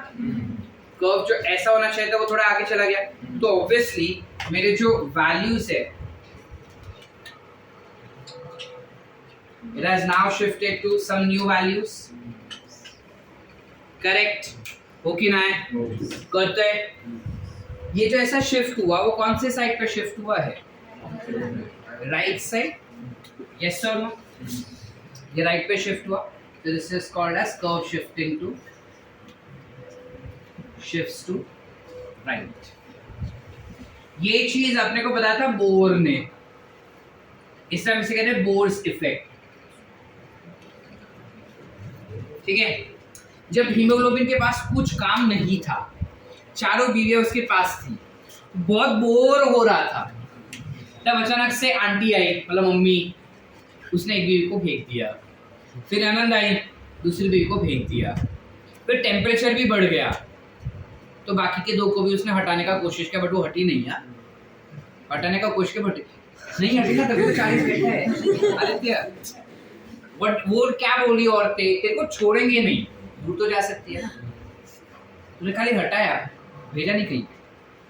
कर्व जो ऐसा होना चाहिए था वो थोड़ा आगे चला गया, तो ऑब्वियसली मेरे जो वैल्यूज है it has now shifted to some new values. Correct हो कि ना है? करते हैं। ये जो ऐसा शिफ्ट हुआ वो कौन से साइड पे शिफ्ट हुआ है? राइट साइड, यस और नो? ये राइट पे शिफ्ट हुआ, तो this is called as curve shifting to shifts to right. ये चीज अपने को बताया था बोर ने, इस तरह से कहते हैं बोर्स इफेक्ट। ठीक है, जब हीमोग्लोबिन के पास कुछ काम नहीं था, चारों बीवियां उसके पास थी, बहुत बोर हो रहा था, तब अचानक से आंटी आई, मतलब मम्मी, उसने एक बीवी को फेंक दिया, फिर आनंद आई, दूसरी बीवी को फेंक दिया, फिर टेम्परेचर भी बढ़ गया, तो बाकी के दो को भी उसने हटाने का कोशिश किया, बट वो हटी नहीं यार, हटाने का कोशिश किया बट नहीं हटी ना, तभी तो 40 बैठा है। आदित्य वो क्या बोली औरतें, तेरे को छोड़ेंगे नहीं, दूर तो जा सकती है ना, तूने खाली हटाया, भेजा नहीं कहीं,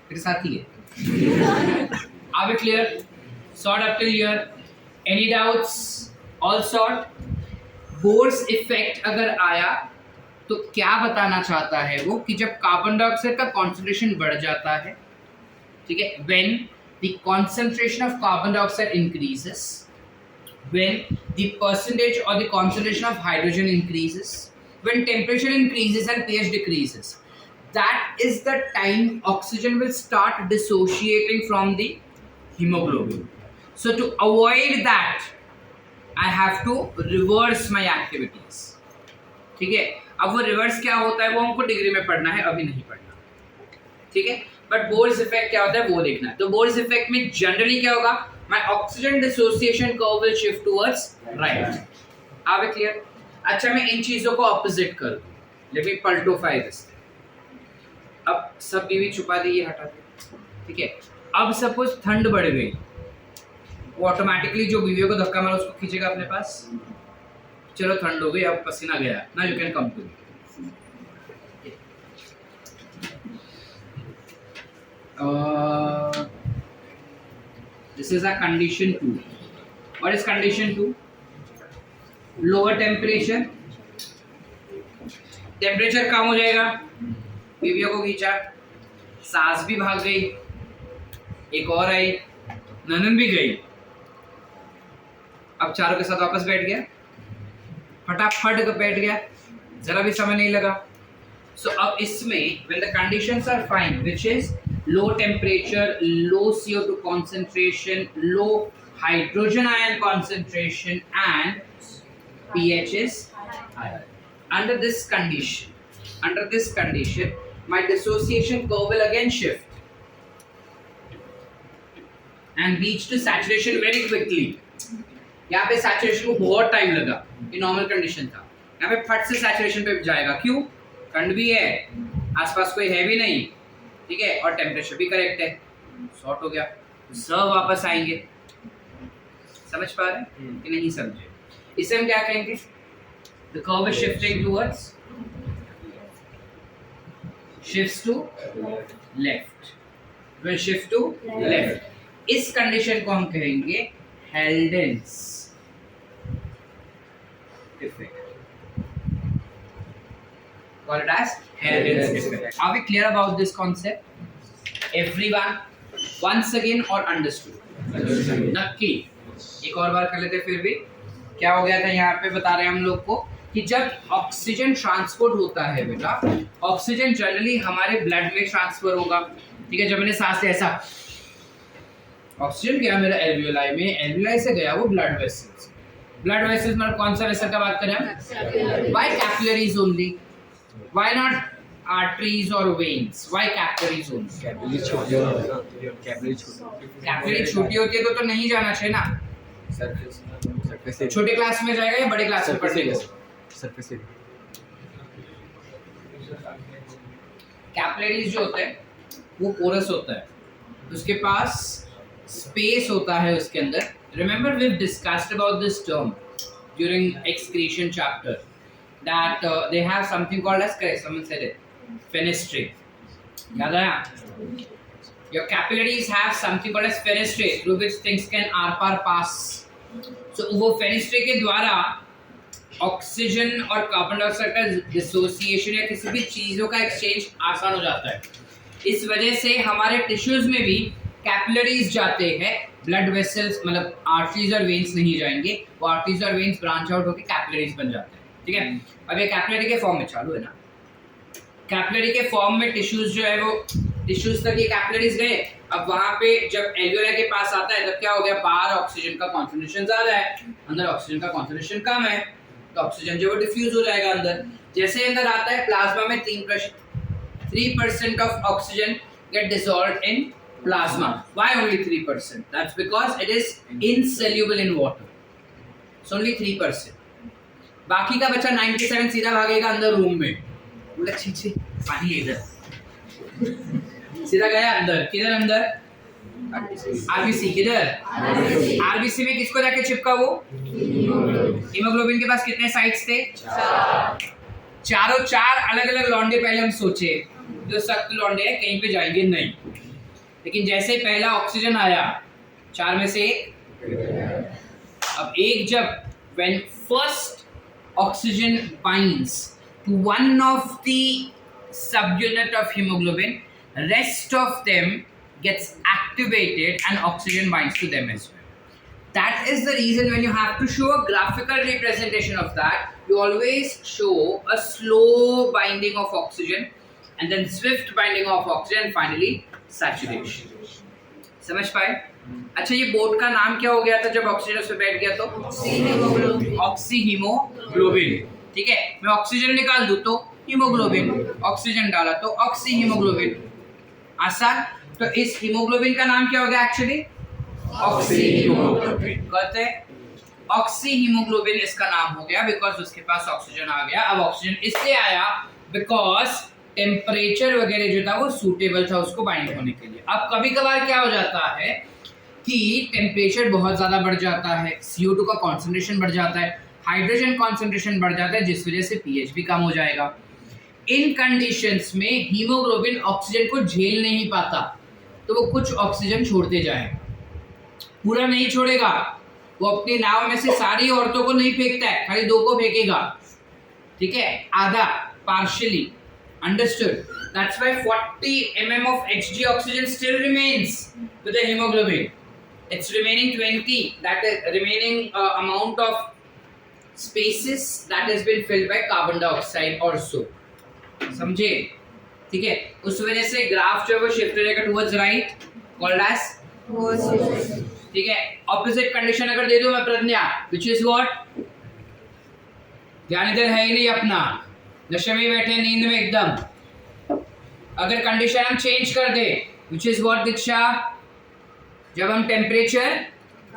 तेरे साथ ही है। Are we clear? Sort up till here. Any doubts? All sort. Bohr's effect अगर आया तो क्या बताना चाहता है वो, कि जब कार्बन डाइऑक्साइड का कॉन्सेंट्रेशन बढ़ जाता है, ठीक है, when the concentration of carbon dioxide increases, when the percentage or the concentration of hydrogen increases, when temperature increases and pH decreases, that is the time oxygen will start dissociating from the hemoglobin. So to avoid that, I have to reverse my activities. ठीक है, अब वो reverse क्या होता है वो हमको degree में पढ़ना है, अभी नहीं पढ़ना, ठीक है, बट बोर्स इफेक्ट क्या होता है वो देखना है। तो बोर्स इफेक्ट में जनरली क्या होगा, my oxygen dissociation curve will shift towards right. Are we clear? अच्छा, मैं इन चीजों को ऑपोजिट कर दूं, let me पलटोफाई दिस। अब सब बीवी छुपा दी, ये हटा दे, ठीक है, अब सपोज ठंड बढ़ गई, वो ऑटोमेटिकली जो बीवियों को धक्का मारा उसको खींचेगा अपने पास, चलो ठंड हो गई, अब पसीना गया ना, you can come to me. This is a condition 2. What is condition 2? Lower temperature. Temperature कम हो जाएगा, बीवियों को खींचा, सास भी भाग गई, एक और आई, ननन भी गई, अब चारों के साथ वापस बैठ गया, फटाफट बैठ गया, जरा भी समय नहीं लगा. So अब इसमें when the conditions are fine, which is low temperature, low CO2 concentration, low hydrogen ion concentration, and pH is higher. Under this condition, my dissociation curve will again shift and reach to saturation very quickly. यहाँ पे saturation को बहुत time लगा, ये normal condition था. यहाँ पे फट से saturation पे जाएगा. क्यों? ठंड भी है, आसपास कोई है भी नहीं, ठीक है, और टेम्परेचर भी करेक्ट है, शॉर्ट हो गया. सब वापस आएंगे. समझ पा रहे हैं कि नहीं समझे? इसे हम क्या कहेंगे? The curve is shifting towards, shifts to left. Will shift to left. इस कंडीशन को हम कहेंगे Haldens effect. Call it as Haldens effect. Are we clear about this concept? Everyone, once again or understood? नक्की. एक और बार कर लेते फिर भी. क्या हो गया था यहाँ पे बता रहे हैं हम लोग को कि जब ऑक्सीजन ट्रांसपोर्ट होता है बेटा, ऑक्सीजन जनरली हमारे ब्लड में ट्रांसफर होगा. ठीक है, जब मैंने सांस लिया ऐसा, ऑक्सीजन गया मेरा एल्वियोलाई में, एल्वियोलाई से गया वो ब्लड वेसल्स. ब्लड वेसल्स मतलब कौन सा वेसल का बात करें हम? Why capillaries only? Why not arteries और veins? Why capillaries only? Capillary छोटी होती है तो नहीं जाना चाहिए ना. छोटे क्लास में जाएगा या बड़े क्लास में पढ़ेगा? सरफेस. कैपिलरीज जो होते हैं वो पोरस होता है, उसके पास स्पेस होता है उसके अंदर. Remember we discussed about this term during excretion chapter that they have something called as, correct, someone said it, fenestrae. याद आया? Your capillaries have something called as fenestrae through which things can आर-पार pass. So वो fenestrae के द्वारा oxygen और carbon dioxide का dissociation या किसी भी चीज़ों का एक्सचेंज आसान हो जाता है. इस वजह से हमारे टिश्यूज में भी कैपिलरीज जाते हैं, ब्लड वेसल्स मतलब आर्टरीज और वेन्स नहीं जाएंगे. वो आर्टरीज और वेन्स ब्रांच आउट होकर कैपिलरीज बन जाते हैं. ठीक है, अब ये कैपिलरी के फॉर्म में चालू है ना. कैपिलरी के फॉर्म में टिश्यूज जो है वो टिश्यूज तक ये कैपिलरीज गए. अब वहां पे जब एल्वियोलाई के पास आता है तब क्या हो गया? बाहर ऑक्सीजन का कॉन्सेंट्रेशन ज्यादा है, अंदर ऑक्सीजन का कॉन्सेंट्रेशन कम है, तो ऑक्सीजन जो वो डिफ्यूज हो जाएगा अंदर. जैसे अंदर आता है प्लाज्मा में 3% of oxygen get dissolved in plasma. Why only 3%? That's because it is insoluble in water. So only 3%. बाकी का बचा 97 सीधा भागेगा अंदर रूम में. बोला छी पानी है इधर, सीधा गया अंदर. किधर अंदर? आरबीसी. किधर? आरबीसी में किसको जाके चिपका? वो हीमोग्लोबिन के पास कितने साइट्स थे? 4. चार अलग अलग लौंडे पहले हम सोचे जो सख्त लौंडे हैं, कहीं पे जाएंगे नहीं. लेकिन जैसे ही पहला ऑक्सीजन आया, 4 में से एक. अब एक जब when first oxygen binds to one of the subunit of hemoglobin, rest of them gets activated and oxygen binds to them as well. That is the reason when you have to show a graphical representation of that, you always show a slow binding of oxygen and then swift binding of oxygen and finally saturation. समझ पाए? अच्छा, ये boat का नाम क्या हो गया था जब ऑक्सीजन उस पे बैठ गया? तो ऑक्सी हीमोग्लोबिन. ठीक है, मैं ऑक्सीजन निकाल दूं तो हीमोग्लोबिन, ऑक्सीजन डाला तो ऑक्सी हीमोग्लोबिन. आसान. तो इस हीमोग्लोबिन का नाम क्या हो गया एक्चुअली? Oxy haemoglobin. कहते हैं ऑक्सी हीमोग्लोबिन इसका नाम हो गया बिकॉज उसके पास ऑक्सीजन आ गया. अब ऑक्सीजन इसलिए आया बिकॉज टेम्परेचर वगैरह जो था वो सूटेबल था उसको बाइंड होने के लिए. अब कभी कभार क्या हो जाता है कि टेम्परेचर बहुत ज़्यादा बढ़ जाता है, CO2 का कॉन्सेंट्रेशन बढ़ जाता है, हाइड्रोजन कॉन्सेंट्रेशन बढ़ जाता है, जिस वजह से pH भी कम हो जाएगा. इन कंडीशंस में हीमोग्लोबिन ऑक्सीजन को झेल नहीं पाता. तो वो कुछ ऑक्सीजन छोड़ते जाएगा, पूरा नहीं छोड़ेगा। वो अपनी नाव में से सारी औरतों को नहीं फेंकता है, खाली 2 को फेंकेगा, ठीक है, आधा, partially, understood. That's why 40 mm of Hg oxygen still remains with the hemoglobin. It's remaining 20, that is remaining amount of spaces that has been filled by carbon dioxide also. समझे? ठीक है, उस वजह से ग्राफ जो है वो शिफ्ट हो जाएगा टुवर्ड्स राइट, कॉल्ड एज, ठीक है। ऑपोजिट कंडीशन अगर दे दूं मैं प्रज्ञा, विच इज व्हाट, ध्यान इधर है ही नहीं अपना, नशे में बैठे नींद में एकदम। अगर कंडीशन हम चेंज कर दे, विच इज व्हाट दीक्षा, जब हम टेम्परेचर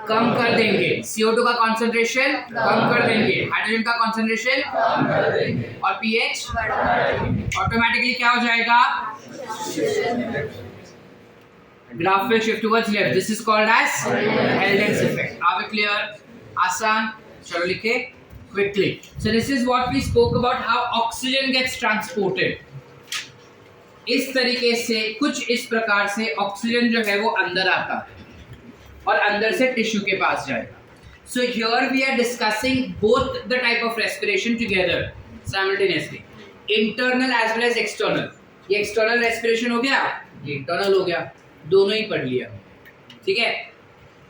कम कर देंगे, CO2 का कॉन्सेंट्रेशन कम कर देंगे, हाइड्रोजन का कॉन्सेंट्रेशन कम कर देंगे, और pH ऑटोमेटिकली क्या हो जाएगा, graph will shift towards left. This is called as Heldens effect. Are we clear? आसान, चलो लिखे quickly. So this is what we spoke about, how oxygen gets transported. इस तरीके से, कुछ इस प्रकार से ऑक्सीजन जो है वो अंदर आता है और अंदर से टिश्यू के पास जाएगा. So here we are discussing both the type of respiration together simultaneously, internal as well as external. ये एक्सटर्नल रेस्पिरेशन हो गया, ये इंटरनल हो गया, दोनों ही पढ़ लिया, ठीक है,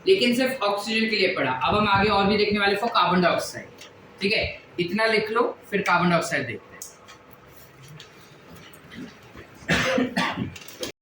लेकिन सिर्फ ऑक्सीजन के लिए पढ़ा. अब हम आगे और भी देखने वाले फॉर कार्बन डाइऑक्साइड, ठीक है, इतना लिख लो, फिर कार्बन डाइऑक्साइड देखते हैं.